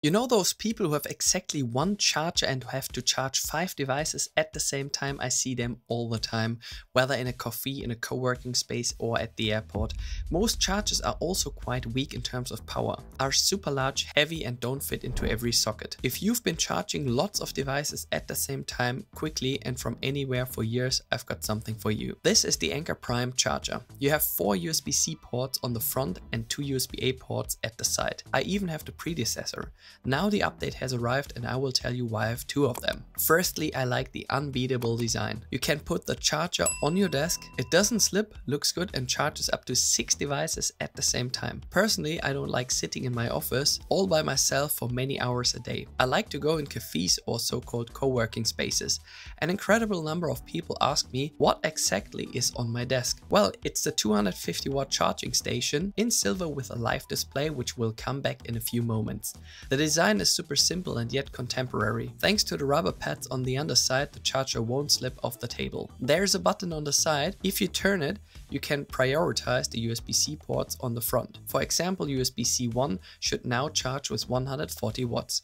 You know those people who have exactly one charger and who have to charge 5 devices at the same time? I see them all the time, whether in a coffee, in a co-working space or at the airport. Most chargers are also quite weak in terms of power, are super large, heavy and don't fit into every socket. If you've been charging lots of devices at the same time, quickly and from anywhere for years, I've got something for you. This is the Anker Prime charger. You have 4 USB-C ports on the front and 2 USB-A ports at the side. I even have the predecessor. Now the update has arrived and I will tell you why I have 2 of them. Firstly, I like the unbeatable design. You can put the charger on your desk, it doesn't slip, looks good and charges up to 6 devices at the same time. Personally, I don't like sitting in my office all by myself for many hours a day. I like to go in cafes or so-called co-working spaces. An incredible number of people ask me what exactly is on my desk. Well, it's the 250 watt charging station in silver with a live display, which will come back in a few moments. The design is super simple and yet contemporary. Thanks to the rubber pads on the underside, the charger won't slip off the table. There's a button on the side. If you turn it, you can prioritize the USB-C ports on the front. For example, USB-C 1 should now charge with 140 watts.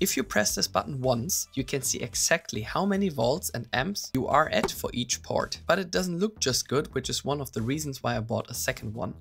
If you press this button once, you can see exactly how many volts and amps you are at for each port. But it doesn't look just good, which is one of the reasons why I bought a second one.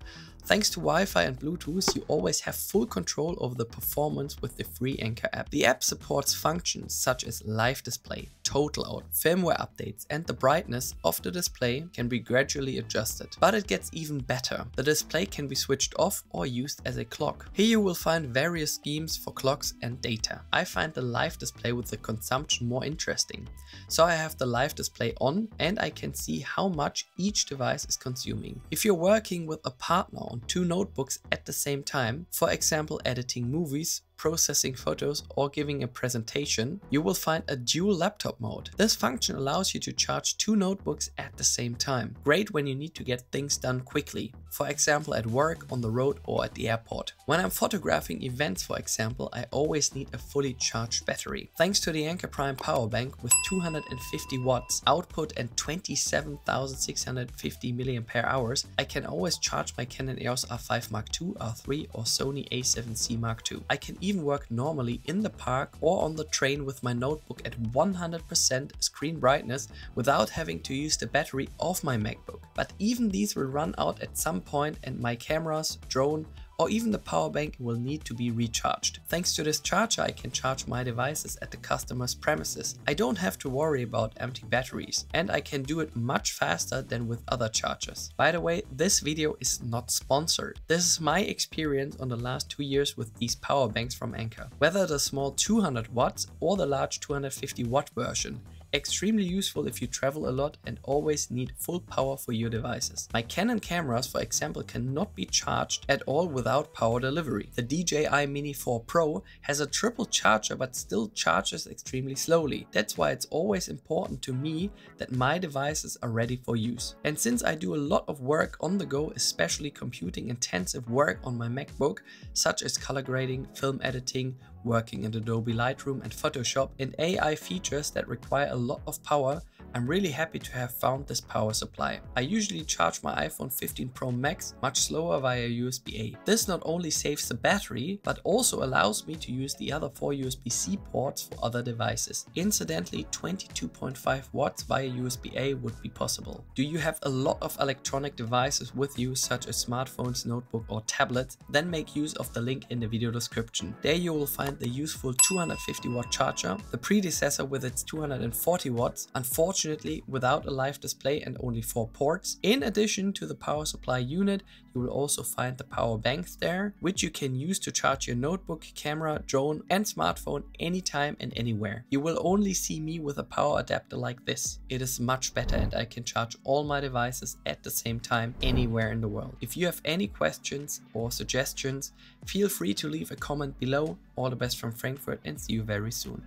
Thanks to Wi-Fi and Bluetooth, you always have full control over the performance with the free Anker app. The app supports functions such as live display, total out, firmware updates, and the brightness of the display can be gradually adjusted. But it gets even better. The display can be switched off or used as a clock. Here you will find various schemes for clocks and data. I find the live display with the consumption more interesting. So I have the live display on and I can see how much each device is consuming. If you're working with a partner on 2 notebooks at the same time, for example editing movies, processing photos or giving a presentation, you will find a dual laptop mode. This function allows you to charge 2 notebooks at the same time. Great when you need to get things done quickly, for example at work, on the road or at the airport. When I'm photographing events, for example, I always need a fully charged battery. Thanks to the Anker Prime power bank with 250 watts output and 27,650 mAh, I can always charge my Canon EOS R5 Mark II, R3 or Sony A7C Mark II. I can even work normally in the park or on the train with my notebook at 100% screen brightness without having to use the battery of my MacBook. But even these will run out at some point and my cameras, drone, or even the power bank will need to be recharged. Thanks to this charger, I can charge my devices at the customer's premises. I don't have to worry about empty batteries and I can do it much faster than with other chargers. By the way, this video is not sponsored. This is my experience on the last 2 years with these power banks from Anker. Whether the small 200 watts or the large 250 watt version. Extremely useful if you travel a lot and always need full power for your devices. My Canon cameras, for example, cannot be charged at all without power delivery. The DJI Mini 4 Pro has a triple charger but still charges extremely slowly. That's why it's always important to me that my devices are ready for use. And since I do a lot of work on the go, especially computing intensive work on my MacBook, such as color grading, film editing, working in Adobe Lightroom and Photoshop, and AI features that require a lot of power, I'm really happy to have found this power supply. I usually charge my iPhone 15 Pro Max much slower via USB-A. This not only saves the battery, but also allows me to use the other 4 USB-C ports for other devices. Incidentally, 22.5 watts via USB-A would be possible. Do you have a lot of electronic devices with you, such as smartphones, notebook or tablets? Then make use of the link in the video description. There you will find the useful 250 watt charger, the predecessor with its 240 watts, unfortunately without a live display and only 4 ports. In addition to the power supply unit, you will also find the power banks there, which you can use to charge your notebook, camera, drone and smartphone anytime and anywhere. You will only see me with a power adapter like this. It is much better and I can charge all my devices at the same time anywhere in the world. If you have any questions or suggestions, feel free to leave a comment below. All the best from Frankfurt and see you very soon.